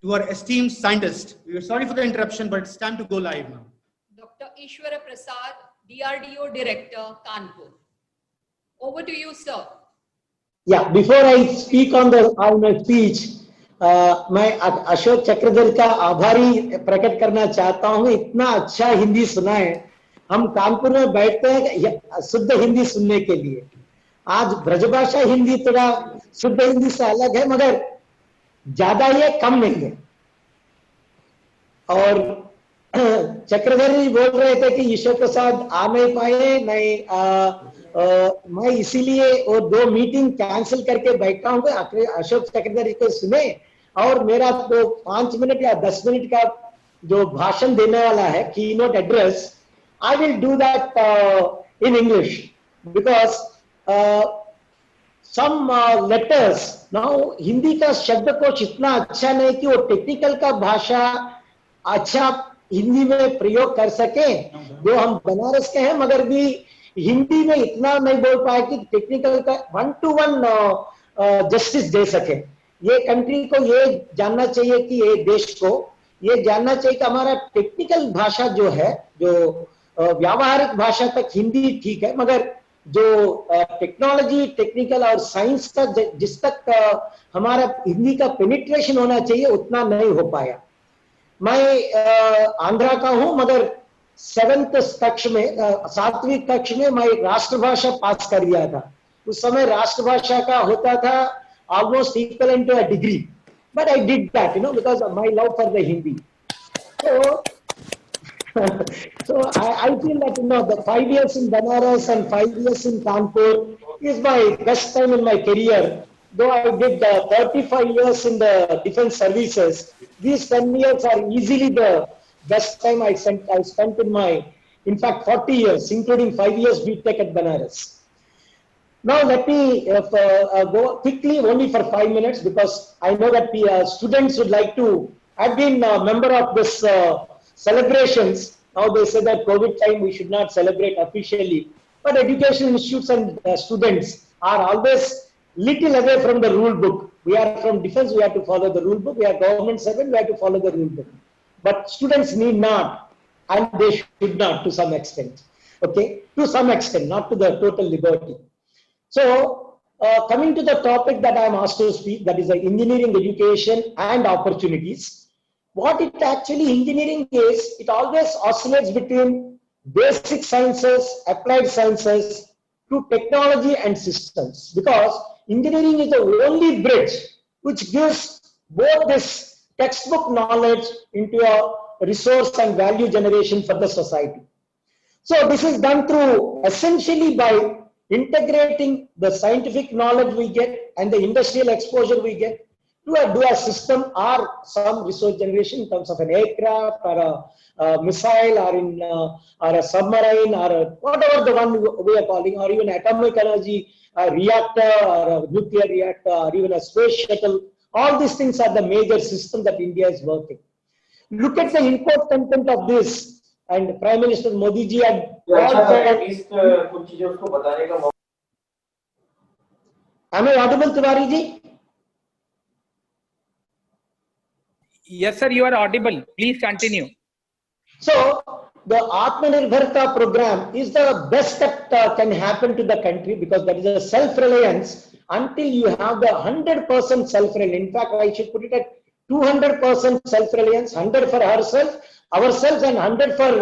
to our esteemed scientist. We are sorry for the interruption, but it's time to go live now. Dr. Ishwara Prasad, DRDO Director, Kanpur. Over to you, sir. Yeah, before I speak on my speech, मैं अशोक चक्रधर का आभारी प्रकट करना चाहता हूँ. इतना अच्छा हिंदी सुना है. हम कानपुर में बैठते हैं शुद्ध हिंदी सुनने के लिए. आज ब्रजभाषा हिंदी थोड़ा शुद्ध हिंदी से अलग है, मगर ज्यादा ये कम नहीं है. और चक्रधर जी बोल रहे थे कि ईश्वर प्रसाद आ नहीं पाए, मैं इसीलिए वो 2 मीटिंग कैंसिल करके बैठा हूँ. अशोक चक्रधर जी को सुने और मेरा तो 5 मिनट या 10 मिनट का जो भाषण देने वाला है, keynote address, I will do that in English because some letters now Hindi का शब्दकोश इतना अच्छा नहीं कि वो टेक्निकल का भाषा अच्छा हिंदी में प्रयोग कर सके. जो हम बनारस के हैं मगर भी हिंदी में इतना नहीं बोल पाए कि टेक्निकल का 1-to-1 जस्टिस दे सके. ये कंट्री को ये जानना चाहिए कि ये देश को ये जानना चाहिए कि हमारा टेक्निकल भाषा जो है, जो व्यावहारिक भाषा तक हिंदी ठीक है, मगर जो टेक्नोलॉजी, टेक्निकल और साइंस का जिस तक हमारा हिंदी का पेनिट्रेशन होना चाहिए उतना नहीं हो पाया. मैं आंध्रा का हूं, मगर 7th कक्ष में 7वीं कक्ष में मैं राष्ट्रभाषा पास कर दिया था. उस समय राष्ट्रभाषा का होता था almost equivalent to a degree, but I did that, because of my love for the Hindi. So I feel that the 5 years in Banaras and 5 years in Kanpur is my best time in my career. Though I did 35 years in the defense services, these 10 years are easily the best time I spent in fact 40 years, including 5 years BTech at Banaras. Now let me go quickly only for 5 minutes, because I know that the students would like to. I've been a member of this celebrations. Now they say that COVID time we should not celebrate officially, but educational institutes and students are always little away from the rule book. We are from defense, we have to follow the rule book. We are government servant, we have to follow the rule book. But students need not, and they should not to some extent. Okay, to some extent, not to the total liberty. So, coming to the topic that I am asked to speak, that is the engineering education and opportunities. What it actually engineering is, it always oscillates between basic sciences, applied sciences, to technology and systems, because engineering is the only bridge which gives both this textbook knowledge into a resource and value generation for the society. So this is done through essentially by integrating the scientific knowledge we get and the industrial exposure we get to do a system or some resource generation in terms of an aircraft or a missile or a submarine or whatever the one we are calling, or even atomic energy reactor or a nuclear reactor or even a space shuttle. All these things are the major system that India is working. Look at the import content of this. And Prime Minister Modi ji had Am I audible, Tiwari ji? Yes, sir, you are audible. Please continue. So, the Atmanirbharta program is the best that can happen to the country, because that is a self-reliance until you have the 100% self-reliance. In fact, I should put it at 200% self-reliance, 100 for ourselves, and 100 for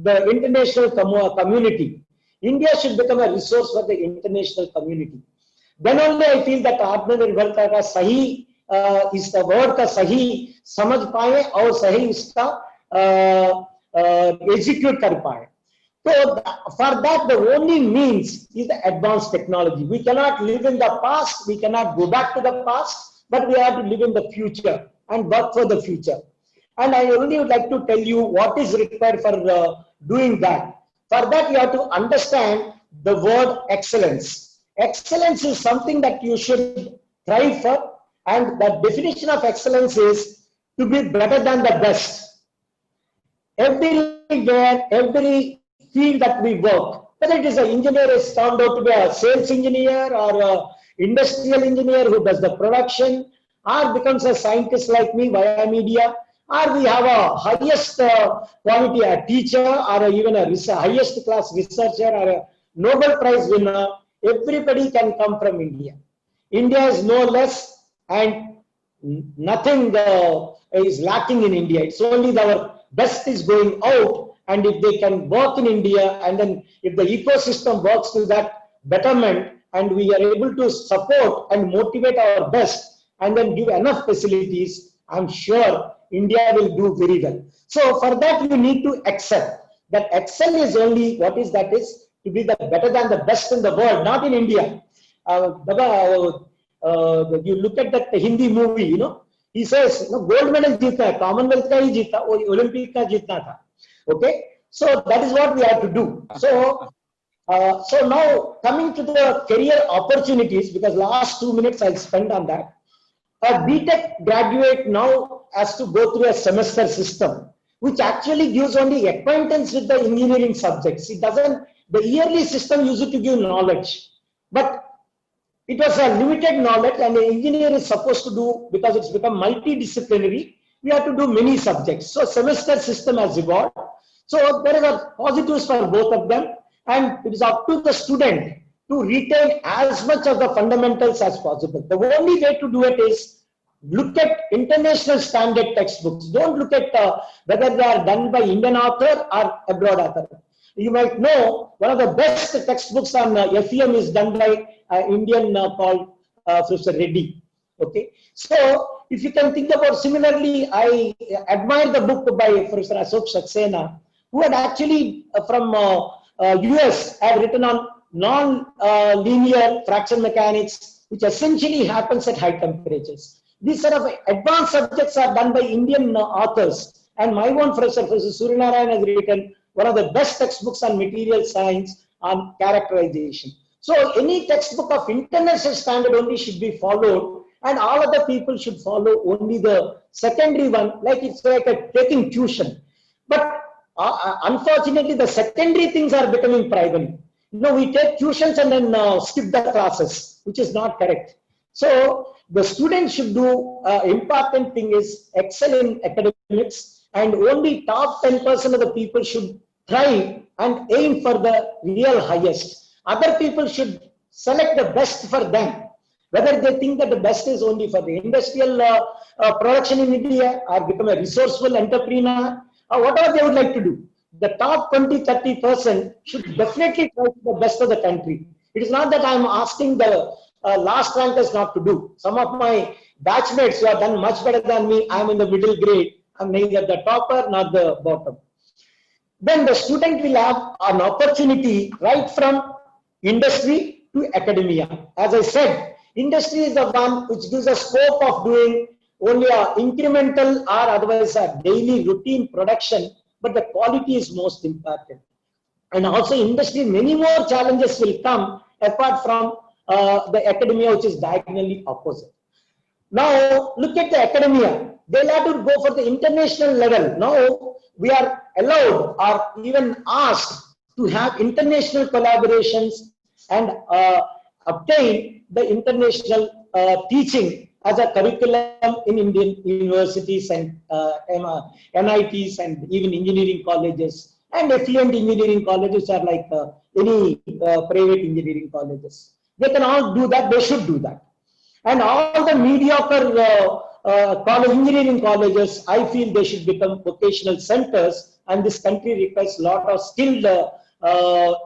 the international community. India should become a resource for the international community. Then only I feel that Atmanirbharta का सही इस word का सही समझ पाए और सही इसका execute कर पाए. So for that the only means is the advanced technology. We cannot live in the past, we cannot go back to the past, but we have to live in the future and work for the future. And I only would like to tell you what is required for doing that. For that you have to understand the word excellence. Excellence is something that you should strive for, and the definition of excellence is to be better than the best. Everywhere, every field that we work, whether it is an engineer is turned out to be a sales engineer or an industrial engineer who does the production, or becomes a scientist like me via media, or we have a highest quality, a teacher, or even a highest class researcher, or a Nobel Prize winner. Everybody can come from India. India is no less, and nothing is lacking in India. It's only our best is going out, and if they can work in India, and then if the ecosystem works to that betterment, and we are able to support and motivate our best, and then give enough facilities, I'm sure India will do very well. So for that, you need to excel. That excel is only what is that is to be the better than the best in the world, not in India. You look at that Hindi movie, you know, he says, no, gold medal jeeta, Commonwealth ka hi jeeta, Olympic ka jeetna tha. Okay, so that is what we have to do. So, so now coming to the career opportunities, because last 2 minutes I'll spend on that. A BTech graduate now has to go through a semester system, which actually gives only acquaintance with the engineering subjects. It doesn't, the yearly system used to give knowledge, but it was a limited knowledge, and the engineer is supposed to do, because it's become multidisciplinary, we have to do many subjects. So semester system has evolved. So there are positives for both of them, and it is up to the student to retain as much of the fundamentals as possible. The only way to do it is look at international standard textbooks. Don't look at whether they are done by Indian author or abroad author. You might know one of the best textbooks on FEM is done by Indian called Professor Reddy. Okay, so if you can think about, similarly, I admire the book by Professor Ashok Saxena, who had actually from US have written on non-linear fraction mechanics, which essentially happens at high temperatures. These sort of advanced subjects are done by Indian authors, and my own Professor Suryanarayan has written one of the best textbooks on material science on characterization. So any textbook of international standard only should be followed, and all other people should follow only the secondary one, like it's like taking tuition. But unfortunately, the secondary things are becoming primary. You know, we take tuitions and then skip the classes, which is not correct. So the student should do, important thing is excel in academics, and only top 10% of the people should thrive and aim for the real highest. Other people should select the best for them, whether they think that the best is only for the industrial production in India, or become a resourceful entrepreneur, or whatever they would like to do. The top 20-30% should definitely try to the best of the country. It is not that I am asking the last rankers not to do. Some of my batchmates who have done much better than me, I am in the middle grade. I am neither the topper nor the bottom. Then the student will have an opportunity right from industry to academia. As I said, industry is the one which gives a scope of doing only a incremental or otherwise a daily routine production, but the quality is most important. And also industry, many more challenges will come apart from the academia, which is diagonally opposite. Now look at the academia. They'll have to go for the international level. Now we are allowed or even asked to have international collaborations and obtain the international teaching as a curriculum in Indian universities and NITs and even engineering colleges, and affluent engineering colleges are like any private engineering colleges. They can all do that, they should do that. And all the mediocre engineering colleges, I feel they should become vocational centers, and this country requires a lot of skilled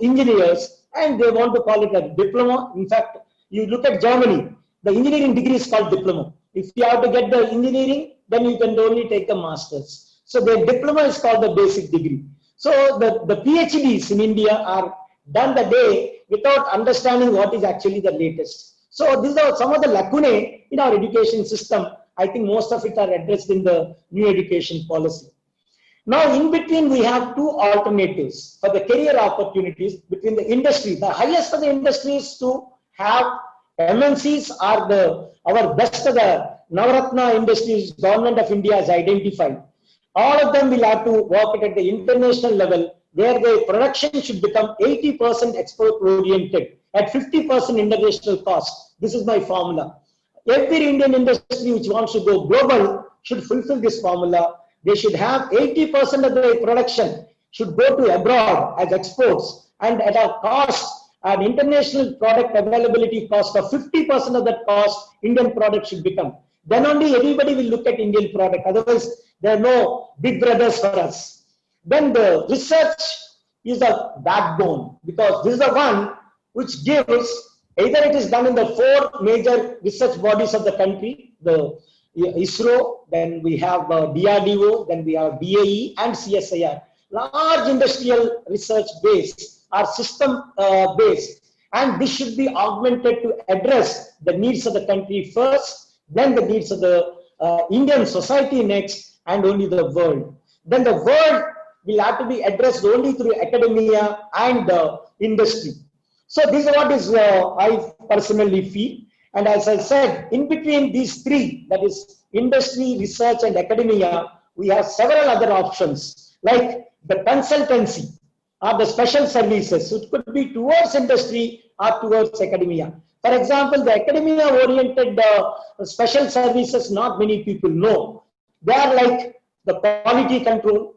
engineers, and they want to call it a diploma. In fact, you look at Germany, the engineering degree is called diploma. If you have to get the engineering, then you can only take the masters. So the diploma is called the basic degree. So the PhDs in India are done the day without understanding what is actually the latest. So these are some of the lacunae in our education system. I think most of it are addressed in the new education policy. Now in between we have two alternatives for the career opportunities between the industry. The highest of the industry is to have MNCs are our best of the Navaratna industries government of India has identified. All of them will have to work at the international level, where the production should become 80% export oriented at 50% international cost. This is my formula. Every Indian industry which wants to go global should fulfill this formula. They should have 80% of their production should go to abroad as exports, and at a cost, an international product availability cost of 50% of that cost, Indian product should become. Then only everybody will look at Indian product. Otherwise, there are no big brothers for us. Then the research is the backbone, because this is the one which gives, either it is done in the 4 major research bodies of the country, the ISRO, then we have DRDO, then we have BAE and CSIR. Large industrial research base or system base, and this should be augmented to address the needs of the country first, then the needs of the Indian society next, and only the world. Then the world will have to be addressed only through academia and industry. So this is what is I personally feel. And as I said, in between these 3, that is industry, research and academia, we have several other options like the consultancy or the special services. It could be towards industry or towards academia. For example, the academia oriented special services, not many people know. They are like the quality control,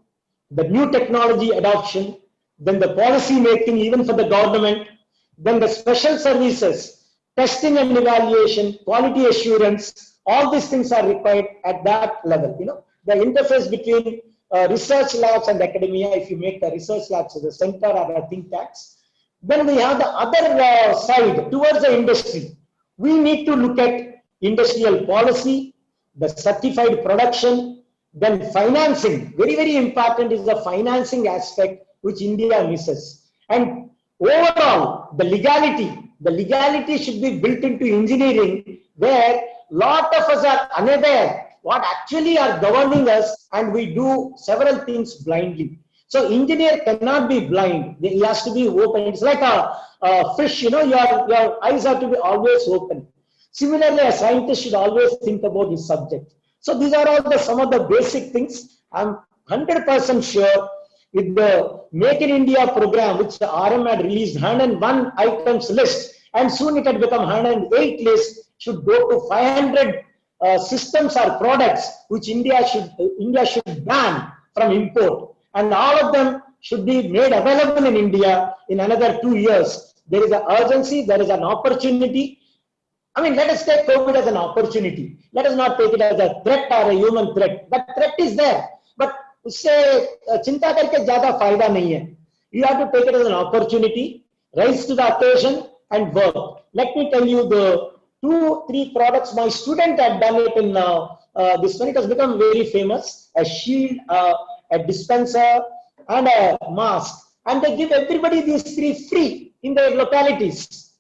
the new technology adoption, then the policy making even for the government, then the special services, testing and evaluation, quality assurance, all these things are required at that level. You know, the interface between research labs and academia, if you make the research labs as a center or a think tanks. Then we have the other side towards the industry. We need to look at industrial policy, the certified production, then financing. Very, very important is the financing aspect which India misses. And overall, the legality should be built into engineering, where lot of us are unaware what actually are governing us, and we do several things blindly. So engineer cannot be blind. He has to be open. It's like a fish, you know, your eyes have to be always open. Similarly, a scientist should always think about his subject. So these are all some of the basic things. I'm 100% sure with the Make in India program, which the RM had released 101 items list, and soon it had become 108 list, should go to 500 systems or products which India should ban from import, and all of them should be made available in India in another 2 years. There is an urgency, there is an opportunity. I mean, let us take COVID as an opportunity. Let us not take it as a threat or a human threat. That threat is there, but उससे चिंता करके ज़्यादा फायदा नहीं है. You have to take it as an opportunity, rise to the occasion and work. Let me tell you the 2-3 products my student had done it in this one. It has become very famous. A shield, a dispenser and a mask. And they give everybody these 3 free in their localities.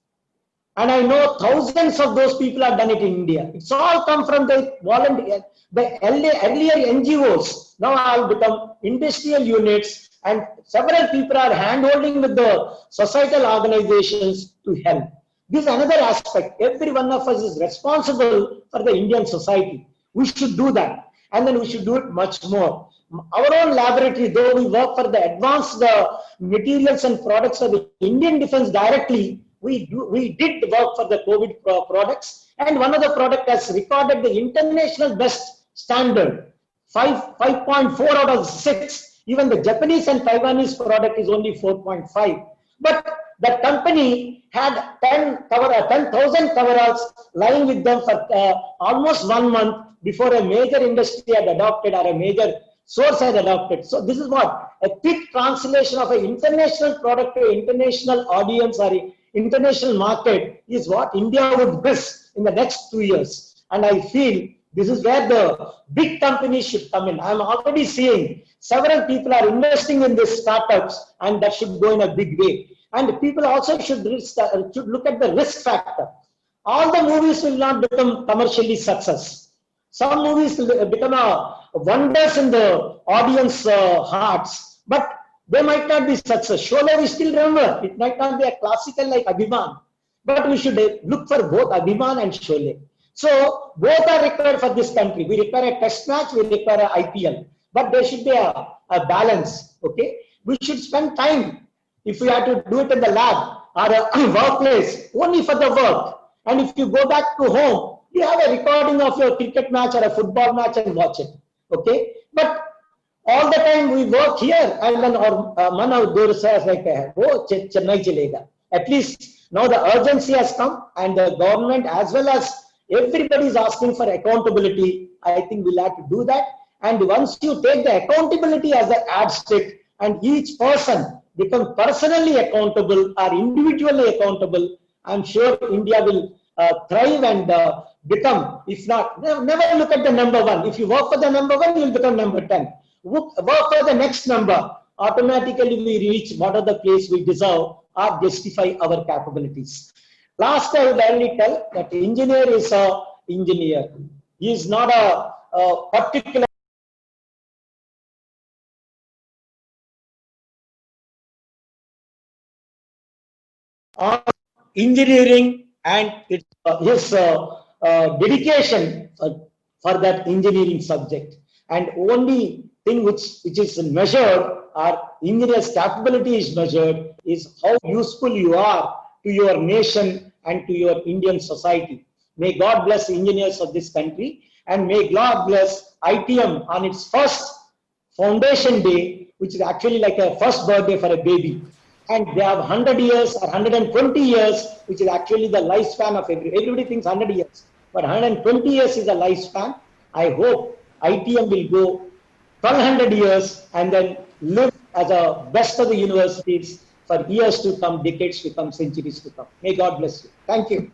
And I know thousands of those people have done it in India. It's all come from the volunteer, the earlier NGOs. Now have become industrial units, and several people are hand-holding with the societal organizations to help. This is another aspect. Every one of us is responsible for the Indian society. We should do that. And then we should do it much more. Our own laboratory, though we work for the advanced materials and products of the Indian defense directly, we did work for the COVID products. And one of the products has recorded the international best standard, 5.4 out of 6. Even the Japanese and Taiwanese product is only 4.5. But the company had 10,000 coveralls lying with them for almost 1 month before a major industry had adopted or a major source had adopted. So this is what a quick translation of an international product to international audience or international market is what India would miss in the next 2 years. And I feel this is where the big companies should come in. I'm already seeing several people are investing in these startups, and that should go in a big way. And people also should look at the risk factor. All the movies will not become commercially success. Some movies will become wonders in the audience hearts, but they might not be success. Sholay we still remember. It might not be a classical like Abhiman, but we should look for both Abhiman and Sholay. So both are required for this country. We require a test match, we require a IPL, but there should be a balance. Okay, we should spend time. If we have to do it in the lab or a workplace, only for the work. And if you go back to home, You have a recording of your cricket match or a football match and watch it. Okay, but all the time we work here and then our man outdoor says like oh Chennai chalega. At least now the urgency has come and the government as well as everybody is asking for accountability. I think we'll have to do that. And once you take the accountability as the yardstick and each person become personally accountable or individually accountable, I'm sure India will thrive and become, if not, never look at the number one. If you work for the number one, you'll become number 10. Work for the next number. Automatically we reach what are the place we deserve or justify our capabilities. Last, I would only tell that engineer is a engineer. He is not a particular on engineering and its his dedication for that engineering subject. And only thing which is measured or engineer's capability is measured is how useful you are to your nation and to your Indian society. May God bless engineers of this country and may God bless ITM on its first foundation day, which is actually like a first birthday for a baby. And they have 100 years or 120 years, which is actually the lifespan of everybody thinks 100 years, but 120 years is the lifespan. I hope ITM will go 1200 years and then live as a best of the universities for years to come, decades to come, centuries to come. May God bless you. Thank you.